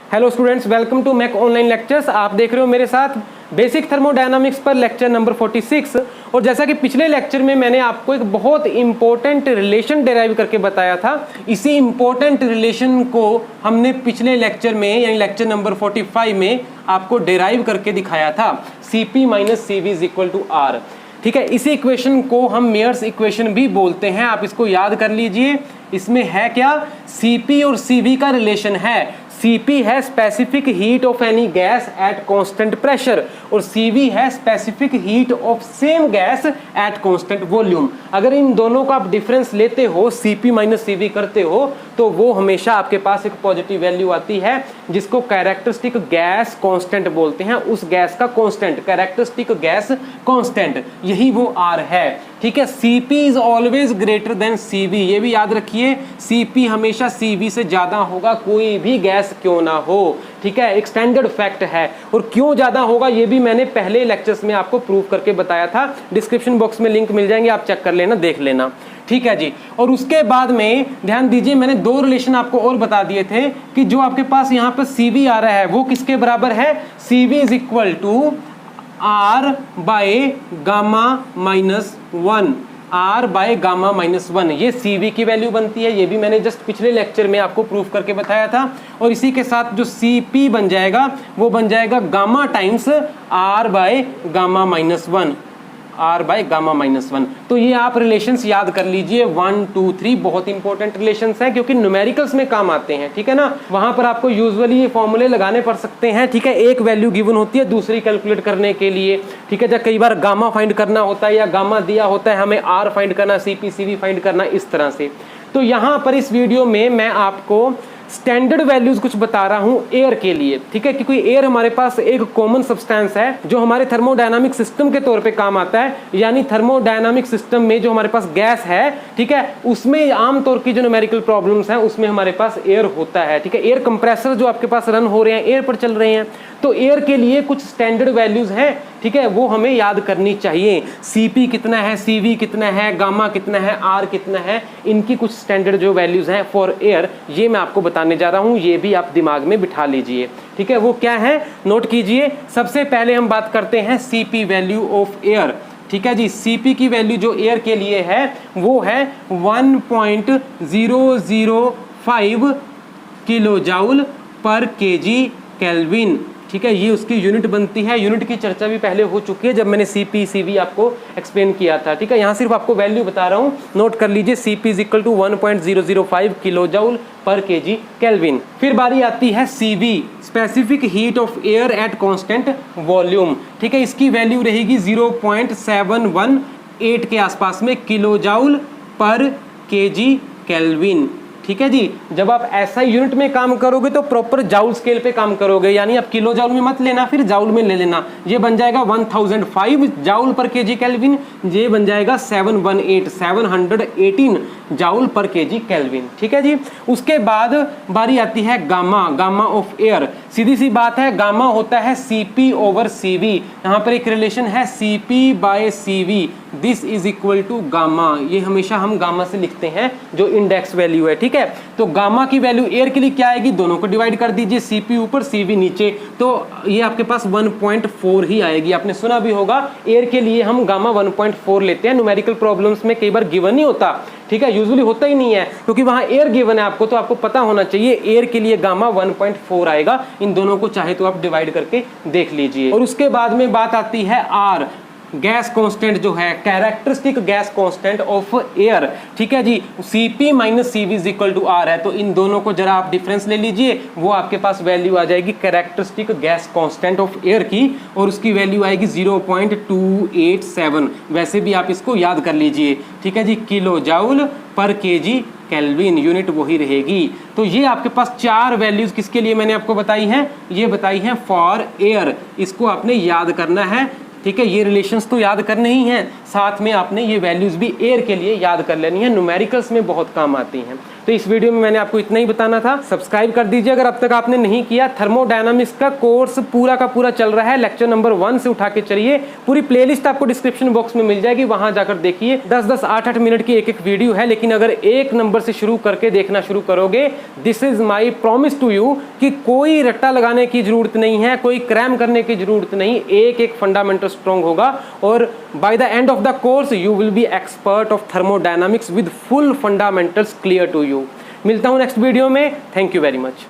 Hello students, welcome to Mac online lectures. आप देख रहे हो मेरे साथ बेसिक थर्मोडायनामिक्स पर लेक्चर नंबर 46। और जैसा कि पिछले लेक्चर में मैंने आपको एक बहुत इंपॉर्टेंट रिलेशन डेराइव करके बताया था, इसी इंपॉर्टेंट रिलेशन को हमने पिछले लेक्चर में यानी लेक्चर नंबर 45 में आपको डेराइव करके दिखाया था। Cp minus Cv is equal to R. ठीक है, इसी इक्वेशन को हम मेयर्स इक्वेशन भी बोलते हैं। आप इसको याद कर लीजिए। इसमें है क्या, Cp और Cv का रिलेशन है। Cp है specific heat of any gas at constant pressure और Cv है specific heat of same gas at constant volume. अगर इन दोनों का आप डिफरेंस लेते हो, Cp माइनस Cv करते हो, तो वो हमेशा आपके पास एक पॉजिटिव वैल्यू आती है जिसको कैरेक्टरिस्टिक गैस कांस्टेंट बोलते हैं। उस गैस का कांस्टेंट, कैरेक्टरिस्टिक गैस कांस्टेंट, यही वो R है। ठीक है, Cp is always greater than Cv। ये भी याद रखिए, Cp हमेशा Cv से ज्यादा होगा, कोई भी गैस क्यों ना हो। ठीक है, एक स्टैंडर्ड फैक्ट है। और क्यों ज्यादा होगा ये भी मैंने पहले लेक्चर्स में आपको प्रूव करके बताया था। डिस्क्रिप्शन बॉक्स में लिंक मिल जाएंगे, आप चेक कर लेना, देख लेना। ठीक है जी। और उसके बाद में ध्यान दीजिए, मैंने दो रिलेशन आपको और बता दिए थे कि जो आपके पास यहाँ पर Cv आ रहा है वो किसके बराबर है। Cv is equal to R by gamma minus 1, R by gamma minus 1, ये Cv की वैल्यू बनती है। ये भी मैंने जस्ट पिछले लेक्चर में आपको प्रूफ करके बताया था। और इसी के साथ जो Cp बन जाएगा वो बन जाएगा gamma times R by gamma minus 1, R by gamma minus 1। तो ये आप रिलेशंस याद कर लीजिए, 1, 2, 3 बहुत इंपॉर्टेंट रिलेशंस हैं क्योंकि न्यूमेरिकल्स में काम आते हैं। ठीक है ना, वहां पर आपको यूजुअली ये फॉर्मूले लगाने पड़ सकते हैं। ठीक है, एक वैल्यू गिवन होती है दूसरी कैलकुलेट करने के लिए। ठीक है, जब कई बार गामा फाइंड करना होता है या गामा दिया होता है, हमें R फाइंड करना, Cp Cv फाइंड करना, इस तरह से। तो यहाँ पर इस वीडियो में मैं आपको स्टैंडर्ड वैल्यूज कुछ बता रहा हूं एयर के लिए। ठीक है, क्योंकि एयर हमारे पास एक कॉमन सब्सटेंस है जो हमारे थर्मोडायनामिक सिस्टम के तौर पे काम आता है। यानी थर्मोडायनामिक सिस्टम में जो हमारे पास गैस है, ठीक है, उसमें आमतौर की जो न्यूमेरिकल प्रॉब्लम्स हैं उसमें हमारे पास एयर होता है। ठीक है, एयर कंप्रेसर जो आपके पास रन हो रहे हैं, एयर पर चल रहे हैं, तो एयर के लिए कुछ स्टैंडर्ड वैल्यूज हैं। ठीक है, वो हमें याद करनी चाहिए। Cp कितना है, Cv कितना है, गामा कितना है, R कितना है, इनकी कुछ स्टैंडर्ड जो वैल्यूज हैं फॉर एयर, ये मैं आपको बताने जा रहा हूं। ये भी आप दिमाग में बिठा लीजिए। ठीक है, वो क्या है नोट कीजिए। सबसे पहले हम बात करते हैं Cp वैल्यू ऑफ एयर। ठीक है जी, Cp की वैल्यू जो एयर के लिए है वो है 1.005 kilo joule per KG kelvin. ठीक है, ये उसकी यूनिट बनती है। यूनिट की चर्चा भी पहले हो चुकी है जब मैंने Cp Cv आपको एक्सप्लेन किया था। ठीक है, यहाँ सिर्फ आपको वैल्यू बता रहा हूँ, नोट कर लीजिए। Cp is equal to 1.005 kilo joule per KG kelvin. फिर बारी आती है Cv, specific heat of air at constant volume. ठीक है, इसकी वैल्यू रहेगी 0.718 के आसपास में kilo joule per KG kelvin. ठीक है जी, जब आप ऐसा यूनिट में काम करोगे तो प्रॉपर जाउल स्केल पे काम करोगे, यानी आप किलो जाउल में मत लेना, फिर जाउल में ले लेना। ये बन जाएगा 1005 जाउल पर केजी केल्विन, ये बन जाएगा 718 जाउल पर केजी केल्विन। ठीक है जी। उसके बाद बारी आती है गामा, गामा ऑफ एयर। सीधी सी बात है, गामा होता है Cp ओवर Cv। यहाँ पर एक रिलेशन है Cp by Cv, this is equal to gamma. ये हमेशा हम गामा से लिखते हैं जो इंडेक्स वैल्यू है। ठीक है, तो गामा की वैल्यू एयर के लिए क्या आएगी, दोनों को डिवाइड कर दीजिए, Cp ऊपर Cv नीचे, तो ये आपके पास 1.4 ही आएगी। आपने सुना भी होगा एयर के लिए हम गामा 1.4 लेते हैं। न्यूमेरिकल प्रॉब्लम्स में कई बार गिवन नहीं होता। ठीक है, यूजुअली होता ही नहीं है क्योंकि वहां एयर गिवन है आपको, तो आपको पता होना चाहिए एयर के लिए गामा 1.4 आएगा। इन दोनों को चाहे तो आप डिवाइड करके देख लीजिए। और उसके बाद में बात आती है R, गैस कांस्टेंट जो है, characteristic gas constant of air. ठीक है जी, Cp minus Cv is equal to R है। तो इन दोनों को जरा आप डिफरेंस ले लीजिए, वो आपके पास वैल्यू आ जाएगी characteristic gas constant of air की, और उसकी वैल्यू आएगी 0.287। वैसे भी आप इसको याद कर लीजिए। ठीक है जी, kilo joule per KG kelvin, unit वही रहेगी। तो ये आपके पास चार वैल्यूज किसके लिए मैंने आपको बताई हैं, ये बताई हैं फॉर एयर। इसको आपने याद करना है ठीक है, ये रिलेशंस तो याद करने ही हैं, साथ में आपने ये वैल्यूज भी एयर के लिए याद कर लेनी है, न्यूमेरिकल्स में बहुत काम आती हैं। तो इस वीडियो में मैंने आपको इतना ही बताना था। सब्सक्राइब कर दीजिए अगर अब तक आपने नहीं किया। थर्मोडायनामिक्स का कोर्स पूरा का पूरा चल रहा है, लेक्चर नंबर 1 से उठा के चलिए। पूरी प्लेलिस्ट आपको डिस्क्रिप्शन बॉक्स में मिल जाएगी, वहां जाकर देखिए। 10-10, 8-8 मिनट की एक वीडियो है, लेकिन अगर एक नंबर से शुरू करके देखना शुरू करोगे, this is my promise to you कि कोई रट्टा लगाने की जरूरत नहीं है, कोई क्रैम करने की जरूरत नहीं, एक एक फंडामेंटल स्ट्रॉन्ग होगा और by the end of the course you will be expert of thermodynamics with full fundamentals clear to you. मिलता हूं नेक्स्ट वीडियो में। Thank you very much.